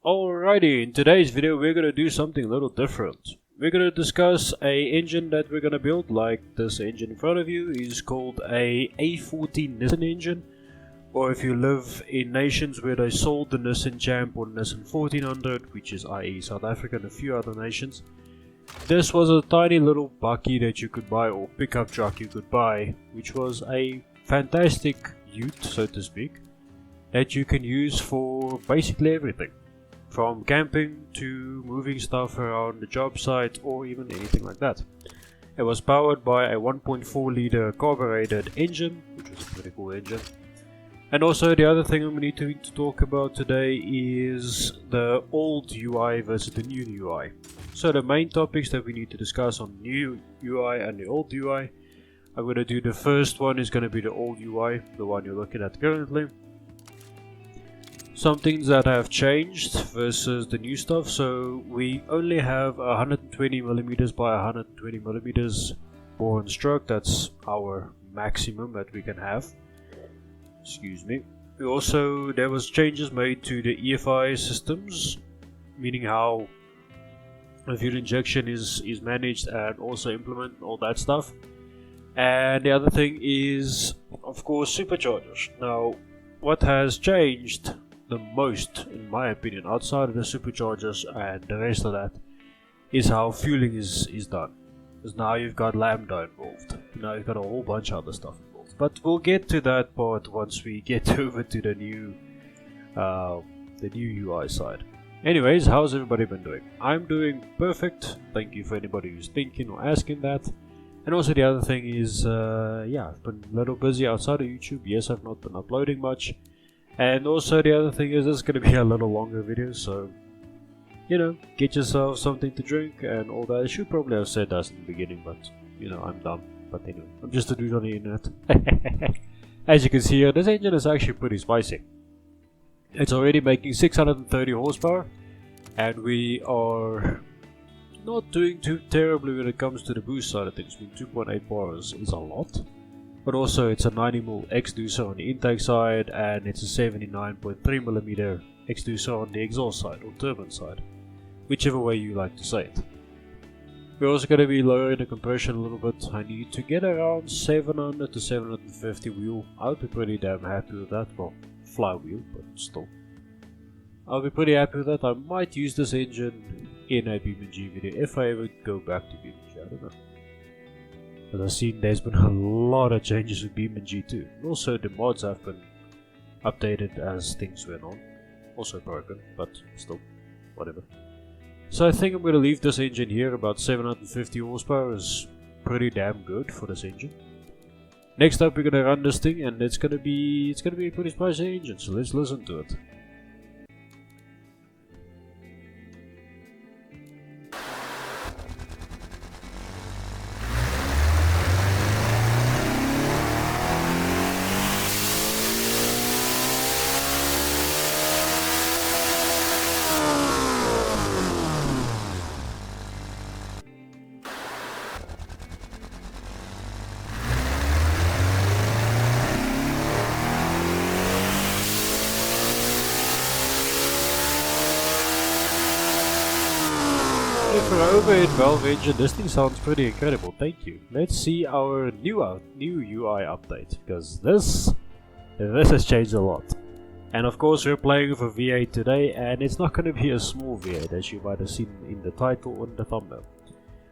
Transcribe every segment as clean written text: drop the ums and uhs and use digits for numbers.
Alrighty, in today's video we're gonna do something a little different. We're gonna discuss a engine that we're gonna build, like this engine in front of you is called a A14 Nissan engine. Or if you live in nations where they sold the Nissan Champ or Nissan 1400, which is i.e. South Africa and a few other nations. This was a tiny little bakkie that you could buy, or pickup truck you could buy, which was a fantastic ute, so to speak, that you can use for basically everything. From camping to moving stuff around the job site or even anything like that. It was powered by a 1.4 liter carbureted engine, which was a pretty cool engine. And also the other thing we need to talk about today is the old UI versus the new UI. So the main topics that we need to discuss on new UI and the old UI. I'm going to do the first one is going to be the old UI, the one you're looking at currently. Some things that have changed versus the new stuff. So we only have 120mm by 120mm bore and stroke. That's our maximum that we can have. Excuse me. Also, there was changes made to the EFI systems, meaning how the fuel injection is managed and also implemented, all that stuff. And the other thing is, of course, Supercharges. Now, what has changed the most, in my opinion, outside of the Superchargers and the rest of that, is how fueling is done. Because now you've got Lambda involved. Now you've got a whole bunch of other stuff involved. But we'll get to that part once we get over to the new UI side. Anyways, how's everybody been doing? I'm doing perfect. Thank you for anybody who's thinking or asking that. And also the other thing is, I've been a little busy outside of YouTube. Yes, I've not been uploading much. And also the other thing is this is going to be a little longer video, so, get yourself something to drink and all that. I should probably have said that in the beginning, but, I'm dumb. But anyway, I'm just a dude on the internet. As you can see here, this engine is actually pretty spicy. It's already making 630 horsepower, and we are not doing too terribly when it comes to the boost side of things. 2.8 bars is a lot. But also it's a 90mm exducer on the intake side, and it's a 79.3mm exducer on the exhaust side or turbine side, whichever way you like to say it. We're also going to be lowering the compression a little bit. I need to get around 700 to 750 wheel. I would be pretty damn happy with that. Well, flywheel, but still. I'll be pretty happy with that. I might use this engine in a BeamNG video if I ever go back to BeamNG. I don't know. As I've seen, there's been a lot of changes with BeamNG too. And also the mods have been updated as things went on. Also broken, but still, whatever. So I think I'm going to leave this engine here. About 750 horsepower is pretty damn good for this engine. Next up we're going to run this thing, and it's going to be a pretty spicy engine, so let's listen to it. For an overhead valve engine, this thing sounds pretty incredible, thank you. Let's see our new UI update, because this has changed a lot. And of course we're playing with a V8 today, and it's not going to be a small V8 as you might have seen in the title or in the thumbnail.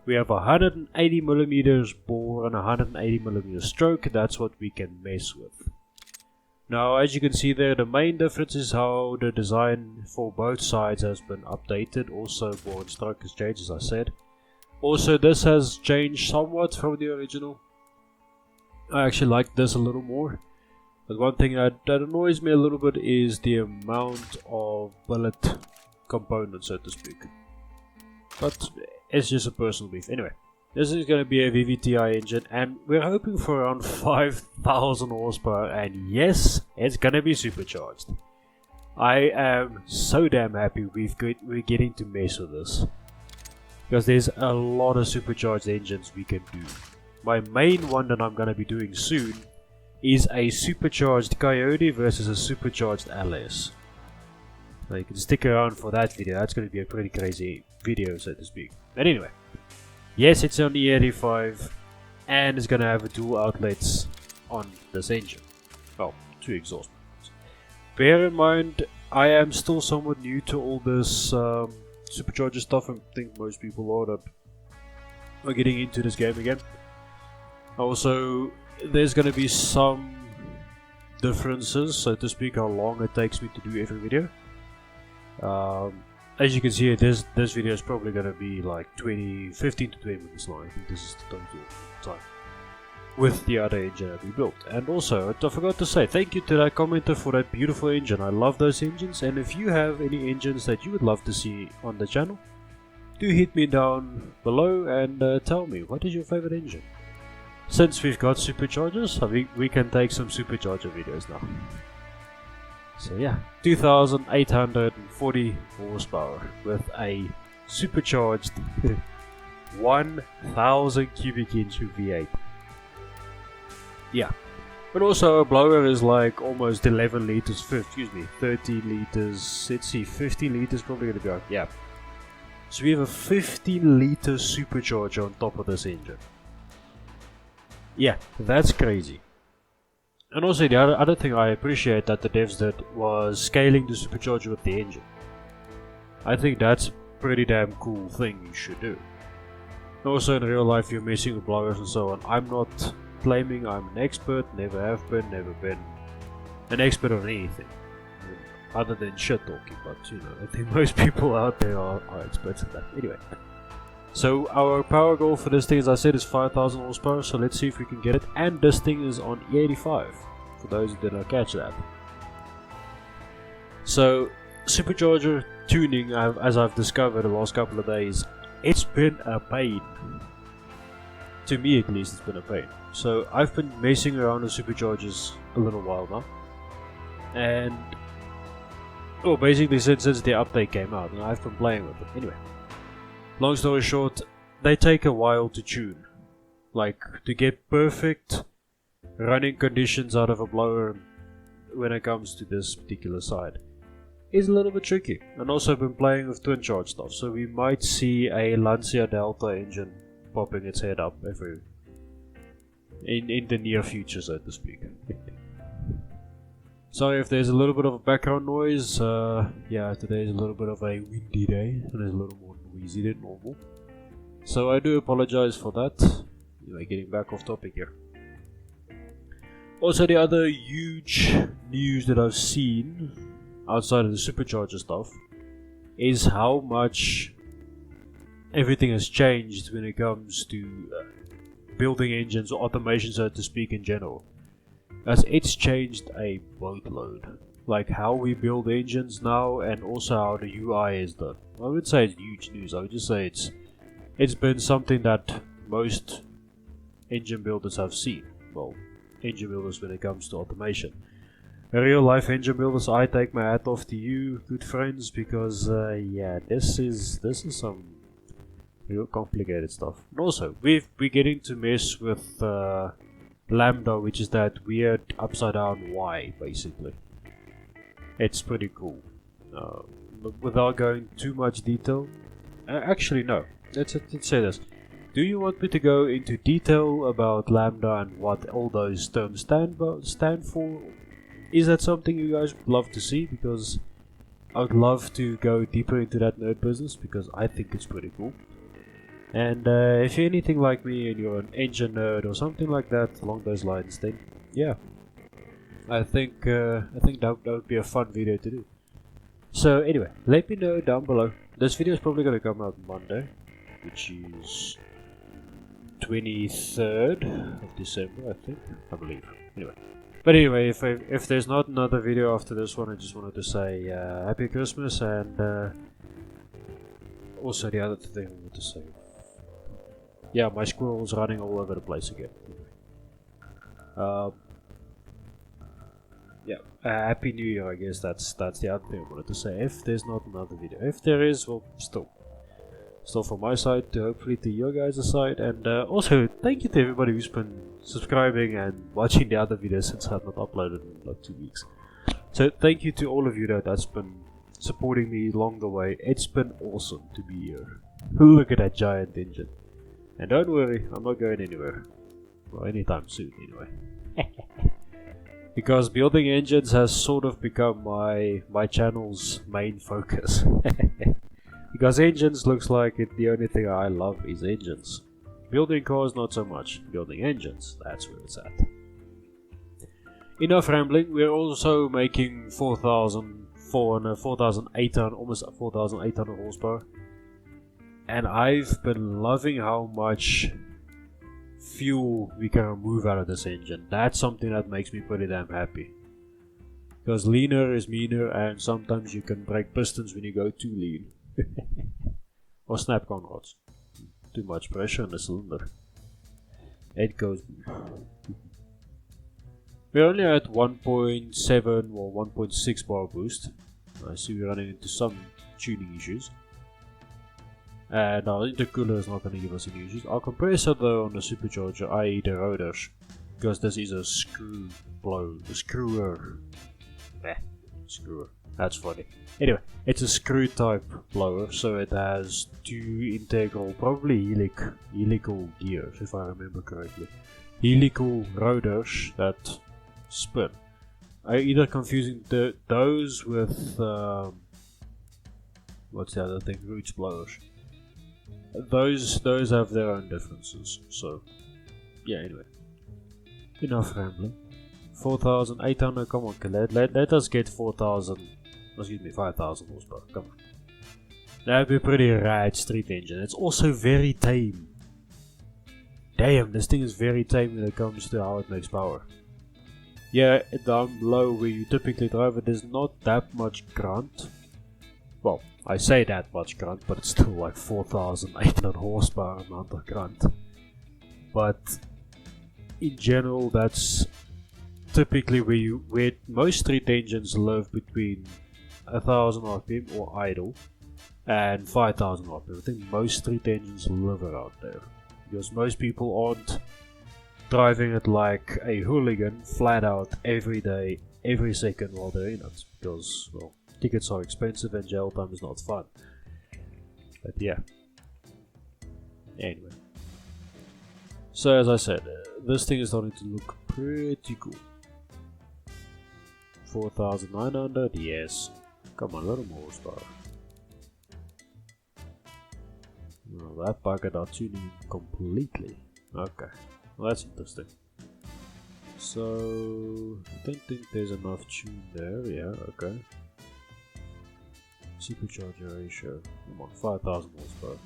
We have 180mm bore and 180mm stroke. That's what we can mess with. Now, as you can see there, the main difference is how the design for both sides has been updated. Also, bore and stroke has changed, as I said. Also, this has changed somewhat from the original. I actually like this a little more. But one thing that annoys me a little bit is the amount of bullet components, so to speak. But it's just a personal beef. Anyway. This is going to be a VVTi engine, and we're hoping for around 5,000 horsepower, and yes, it's going to be supercharged. I am so damn happy we're getting to mess with this, because there's a lot of supercharged engines we can do. My main one that I'm going to be doing soon is a supercharged Coyote versus a supercharged LS. you can stick around for that video. That's going to be a pretty crazy video, so to speak. But anyway, yes, it's on the E85 and it's going to have dual outlets on this engine. Well, 2 exhaust pipes. Bear in mind, I am still somewhat new to all this Supercharger stuff. I think most people are that are getting into this game again. Also, there's going to be some differences, so to speak, how long it takes me to do every video. As you can see, this video is probably going to be like 15 to 20 minutes long. I think this is the total time with the other engine that we built. And also, I forgot to say thank you to that commenter for that beautiful engine. I love those engines, and if you have any engines that you would love to see on the channel, do hit me down below and tell me what is your favorite engine. Since we've got Superchargers, we can take some Supercharger videos now. So yeah, 2,840 horsepower with a supercharged 1,000 cubic inch V8. Yeah, but also a blower is like almost 11 liters, 13 liters, let's see, 15 liters probably gonna be out, yeah. So we have a 15 liter supercharger on top of this engine. Yeah, that's crazy. And also the other thing I appreciate that the devs did was scaling the supercharger with the engine. I think that's a pretty damn cool thing you should do. Also in real life you're messing with blowers and so on. I'm not claiming I'm an expert, never have been, never been an expert on anything. Other than shit talking, but you know, I think most people out there are experts at that. Anyway. So our power goal for this thing, as I said, is 5,000 horsepower, so let's see if we can get it. And this thing is on E85, for those who did not catch that. So, supercharger tuning, as I've discovered the last couple of days, it's been a pain. To me at least, it's been a pain. So I've been messing around with superchargers a little while now. And, well, basically since the update came out, and I've been playing with it. Anyway. Long story short, they take a while to tune. Like, to get perfect running conditions out of a blower when it comes to this particular side is a little bit tricky. And also I've been playing with twin charge stuff, so we might see a Lancia Delta engine popping its head up in the near future, so to speak. Sorry if there's a little bit of a background noise. Yeah, today is a little bit of a windy day and there's a little more noisy than normal. So I do apologize for that. Anyway, getting back off topic here. Also, the other huge news that I've seen outside of the supercharger stuff is how much everything has changed when it comes to building engines or automation, so to speak, in general. As it's changed a boatload. Like how we build engines now and also how the UI is done. I would say it's huge news. I would just say it's been something that most engine builders have seen. Well, engine builders when it comes to automation. Real life engine builders, I take my hat off to you, good friends, because yeah, this is some real complicated stuff. And also, we're getting to mess with Lambda, which is that weird upside down Y, basically. It's pretty cool. But without going too much detail, actually no. Let's say this. Do you want me to go into detail about Lambda and what all those terms stand for? Is that something you guys would love to see? Because I would love to go deeper into that nerd business because I think it's pretty cool. And if you're anything like me and you're an engine nerd or something like that along those lines, then yeah, I think that would be a fun video to do. So anyway, let me know down below. This video is probably going to come out Monday, which is 23rd of December, I believe. But anyway, if there's not another video after this one, I just wanted to say Happy Christmas, and also the other thing I wanted to say. Yeah, my squirrel's running all over the place again. Yeah, Happy New Year, I guess that's the other thing I wanted to say. If there's not another video. If there is, well, still from my side to hopefully to your guys' side. And also, thank you to everybody who's been subscribing and watching the other videos since I have not uploaded in like 2 weeks. So thank you to all of you that's been supporting me along the way. It's been awesome to be here. Look at that giant engine. And don't worry, I'm not going anywhere. Well, anytime soon anyway. Because building engines has sort of become my channel's main focus. Because engines looks like the only thing I love is engines. Building cars not so much. Building engines, that's where it's at. Enough rambling, we're also making 4,800, almost 4,800 horsepower. And I've been loving how much fuel we can remove out of this engine. That's something that makes me pretty damn happy. Because leaner is meaner, and sometimes you can break pistons when you go too lean. Or snap conrods. Too much pressure in the cylinder. It goes. We're only at 1.7 or 1.6 bar boost. I see we're running into some tuning issues. And our intercooler is not going to give us any issues. Our compressor though on the supercharger, i.e. the rotors, because this is a screw blow, a screwer. Screwer. That's funny. Anyway, it's a screw type blower, so it has two integral, probably helical gears, if I remember correctly. Helical rotors that spin. I'm either confusing those with what's the other thing? Roots blowers. Those have their own differences. So yeah. Anyway, enough rambling. 4,800. Come on, let us get 4,000. Excuse me, 5,000 horsepower. Come on. That'd be a pretty rad street engine. It's also very tame. Damn, this thing is very tame when it comes to how it makes power. Yeah, down low where you typically drive it, there's not that much grunt. Well, I say that much grunt, but it's still like 4,800 horsepower amount of grunt. But in general, that's typically where most street engines live between 1,000 RPM or idle and 5,000 RPM. I think most street engines live around there. Because most people aren't driving it like a hooligan flat out every day, every second while they're in it. Because, well, tickets are expensive and jail time is not fun. But yeah. Anyway. So as I said, this thing is starting to look pretty cool. 4,900, yes. Come on, a little more horsepower. Well, that buggered our tuning completely. Okay, well that's interesting. So, I don't think there's enough tune there, yeah, okay. Supercharger ratio, come on, 5,000 horsepower.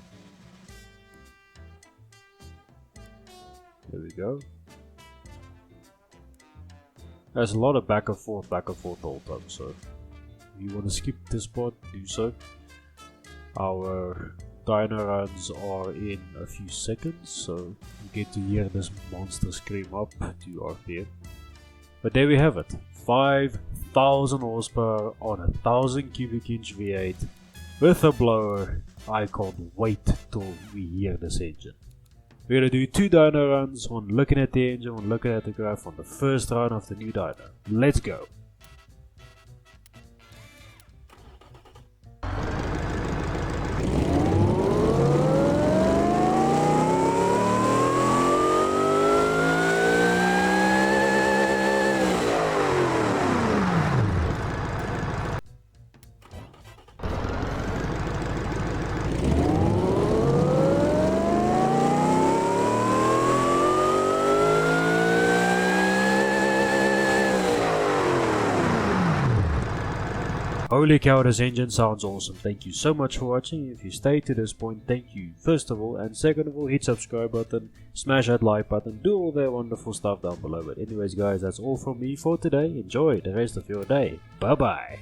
There we go. There's a lot of back and forth all the time, so if you want to skip this part, do so. Our dyno runs are in a few seconds, so you get to hear this monster scream up to RPM. But there we have it, 5,000 horsepower on a 1,000 cubic inch V8 with a blower. I can't wait till we hear this engine. We're going to do 2 dyno runs, one looking at the engine, one looking at the graph on the first run of the new dyno. Let's go! Holy cow, this engine sounds awesome. Thank you so much for watching. If you stayed to this point, thank you first of all, and second of all, hit subscribe button, smash that like button, do all that wonderful stuff down below. But anyways guys, that's all from me for today. Enjoy the rest of your day. Bye bye.